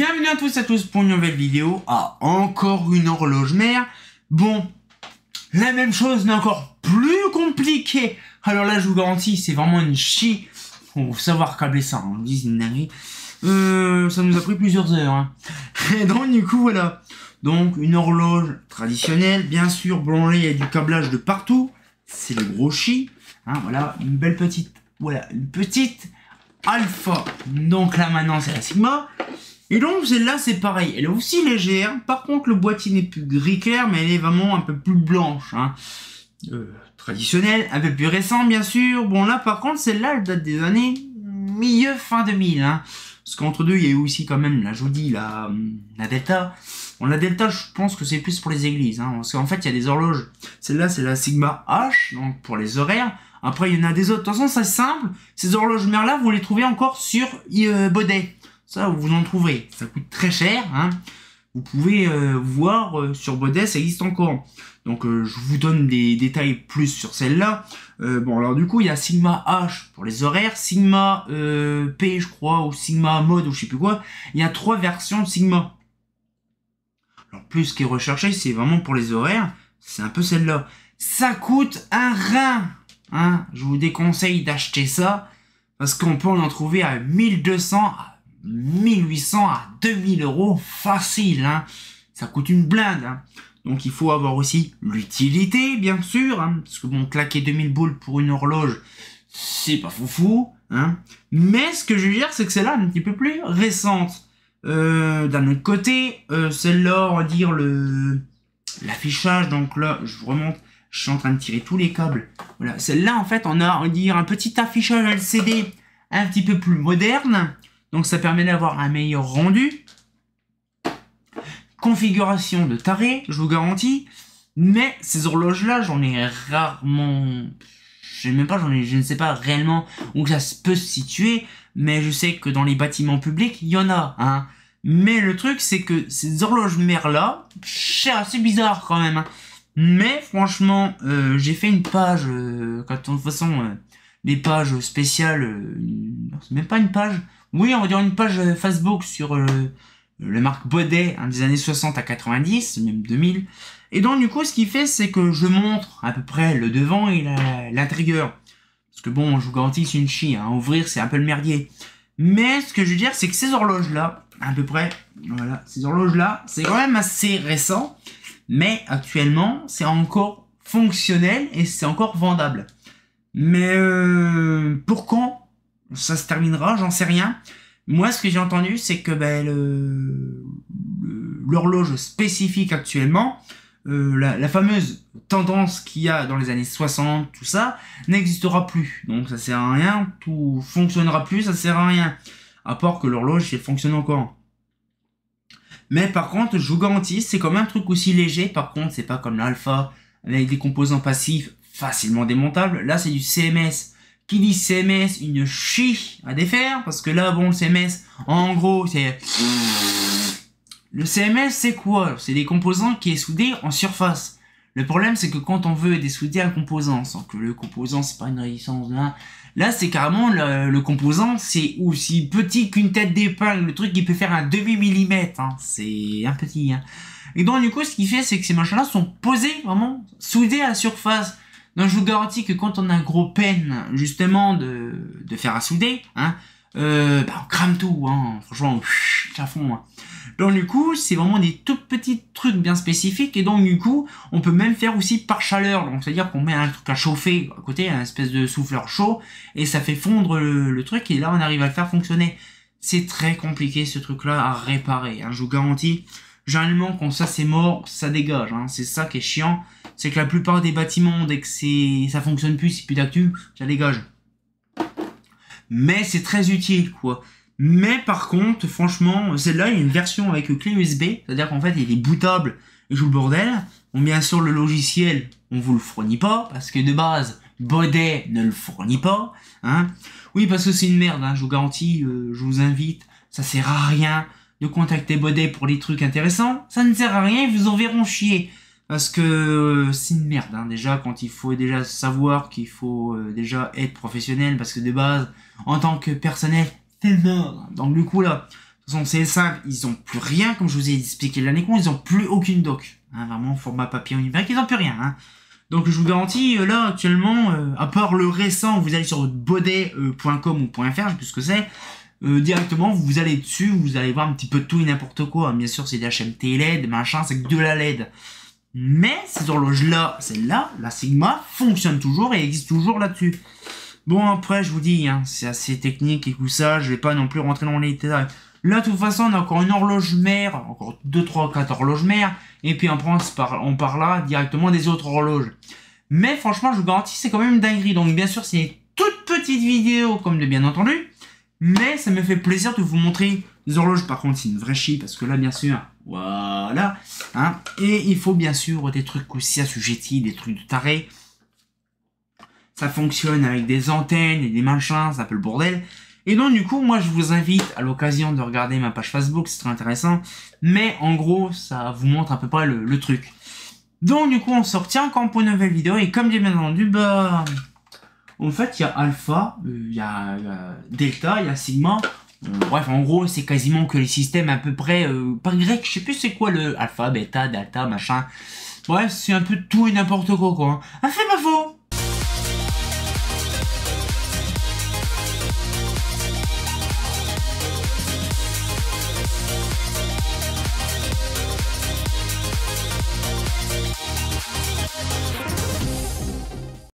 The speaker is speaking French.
Bienvenue à tous pour une nouvelle vidéo. Ah, encore une horloge mère. Bon, la même chose mais encore plus compliqué. Alors là je vous garantis c'est vraiment une chie. Faut savoir câbler ça, on dit une dinguerie. Ça nous a pris plusieurs heures hein. Et donc du coup voilà. Donc une horloge traditionnelle, bien sûr. Bon là il y a du câblage de partout. C'est le gros chi hein, voilà, une belle petite. Voilà, une petite Alpha. Donc là maintenant c'est la Sigma. Et donc celle-là c'est pareil, elle est aussi légère. Par contre le boîtier n'est plus gris clair, mais elle est vraiment un peu plus blanche hein. Traditionnelle, un peu plus récent bien sûr. Bon là par contre celle-là elle date des années milieu fin 2000 hein. Parce qu'entre deux il y a eu aussi quand même la Jody, la Delta. Bon la Delta je pense que c'est plus pour les églises hein, parce qu'en fait il y a des horloges. Celle-là c'est la Sigma H, donc pour les horaires. Après il y en a des autres, de toute façon c'est simple. Ces horloges mères là vous les trouvez encore sur Bodet. Ça vous en trouverez, ça coûte très cher hein. Vous pouvez voir sur Bodet ça existe encore. Donc je vous donne des détails plus sur celle-là. Bon alors du coup il y a Sigma H pour les horaires, Sigma P je crois, ou Sigma Mode ou je sais plus quoi. Il y a 3 versions de Sigma. Alors plus ce qui est recherché c'est vraiment pour les horaires, c'est un peu celle-là. Ça coûte un rein hein. Je vous déconseille d'acheter ça parce qu'on peut en trouver à 1200, 1800 à 2000 euros facile hein. Ça coûte une blinde hein. Donc il faut avoir aussi l'utilité bien sûr hein, parce que bon claquer 2000 boules pour une horloge c'est pas foufou hein. Mais ce que je veux dire c'est que celle-là est un petit peu plus récente. D'un autre côté celle-là on va dire l'affichage, donc là je vous remonte, je suis en train de tirer tous les câbles. Voilà, celle-là en fait on a on va dire un petit affichage LCD un petit peu plus moderne. Donc ça permet d'avoir un meilleur rendu. Configuration de taré, je vous garantis. Mais ces horloges-là, j'en ai rarement... Je ne sais pas réellement où ça peut se situer. Mais je sais que dans les bâtiments publics, il y en a. Hein. Mais le truc, c'est que ces horloges mères-là, c'est assez bizarre quand même. Hein. Mais franchement, j'ai fait une page... quand de toute façon, des pages spéciales... c'est même pas une page... Oui, on va dire une page Facebook sur le marque Bodet hein, des années 60 à 90, même 2000. Et donc du coup, ce qu'il fait, c'est que je montre à peu près le devant et l'intérieur. Parce que bon, je vous garantis que c'est une chie, hein, ouvrir c'est un peu le merdier. Mais ce que je veux dire, c'est que ces horloges-là, à peu près, voilà, ces horloges-là, c'est quand même assez récent. Mais actuellement, c'est encore fonctionnel et c'est encore vendable. Mais pour quand ça se terminera, j'en sais rien. Moi, ce que j'ai entendu, c'est que ben, l'horloge spécifique actuellement, la fameuse tendance qu'il y a dans les années 60, tout ça, n'existera plus. Donc ça sert à rien, tout fonctionnera plus, ça sert à rien. À part que l'horloge, elle fonctionne encore. Mais par contre, je vous garantis, c'est quand même un truc aussi léger. Par contre, c'est pas comme l'Alpha, avec des composants passifs facilement démontables. Là, c'est du CMS. Qui dit CMS, une chie à défaire, parce que là, bon, le CMS, en gros, c'est... Le CMS, c'est quoi? C'est des composants qui est soudé en surface. Le problème, c'est que quand on veut dessouder un composant, sans que le composant, c'est pas une résistance de 1, là, c'est carrément le composant, c'est aussi petit qu'une tête d'épingle, le truc qui peut faire un demi-millimètre, hein. C'est un petit, hein. Et donc, du coup, ce qu'il fait, c'est que ces machins-là sont posés, vraiment, soudés à la surface. Donc je vous garantis que quand on a un gros peine justement de faire à souder, hein, on crame tout, hein, franchement, à fond. Hein. Donc du coup, c'est vraiment des tout petits trucs bien spécifiques et donc du coup, on peut même faire aussi par chaleur. Donc c'est-à-dire qu'on met un truc à chauffer à côté, un espèce de souffleur chaud et ça fait fondre le truc et là on arrive à le faire fonctionner. C'est très compliqué ce truc-là à réparer, hein, je vous garantis. Généralement, quand ça c'est mort, ça dégage. Hein. C'est ça qui est chiant. C'est que la plupart des bâtiments, dès que ça fonctionne plus, c'est plus d'actu, ça dégage. Mais c'est très utile, quoi. Mais par contre, franchement, celle-là, il y a une version avec clé USB. C'est-à-dire qu'en fait, il est bootable et joue le bordel. Bon, bien sûr, le logiciel, on vous le fournit pas. Parce que de base, Bodet ne le fournit pas. Hein. Oui, parce que c'est une merde, hein, je vous garantis, je vous invite. Ça sert à rien de contacter Bodet pour des trucs intéressants, ça ne sert à rien, ils vous en verront chier. Parce que c'est une merde, hein, déjà, quand il faut déjà savoir qu'il faut déjà être professionnel, parce que de base, en tant que personnel, c'est mort. Donc du coup là, de toute façon, c'est simple, ils ont plus rien, comme je vous ai expliqué l'année con, ils ont plus aucune doc. Hein, vraiment, format papier numérique, ils ont plus rien. Hein. Donc je vous garantis, là, actuellement, à part le récent, vous allez sur baudet.com ou .fr, je sais plus ce que c'est, directement, vous allez dessus, vous allez voir un petit peu de tout et n'importe quoi. Hein. Bien sûr, c'est des HMT LED, machin, c'est que de la LED. Mais ces horloges-là, celle-là, la Sigma, fonctionne toujours et existe toujours là-dessus. Bon, après, je vous dis, hein, c'est assez technique et tout ça, je vais pas non plus rentrer dans les détails. Là, de toute façon, on a encore une horloge mère, encore 2, 3, 4 horloges mères, et puis après, on parlera directement des autres horloges. Mais franchement, je vous garantis, c'est quand même une dinguerie. Donc, bien sûr, c'est une toute petite vidéo, comme de bien entendu, mais ça me fait plaisir de vous montrer les horloges. Par contre, c'est une vraie chie, parce que là, bien sûr, voilà, hein, et il faut bien sûr des trucs aussi assujettis, des trucs de taré. Ça fonctionne avec des antennes et des machins, c'est un peu le bordel. Et donc du coup, moi je vous invite à l'occasion de regarder ma page Facebook, c'est très intéressant. Mais en gros, ça vous montre à peu près le truc. Donc du coup, on se retient encore pour une nouvelle vidéo. Et comme j'ai bien entendu, bah... En fait, il y a Alpha, il y a Delta, il y a Sigma. Bref, en gros, c'est quasiment que les systèmes à peu près... par grec, je sais plus c'est quoi le Alpha, Beta, Delta, machin. Bref, c'est un peu tout et n'importe quoi, quoi. Ah, c'est pas faux.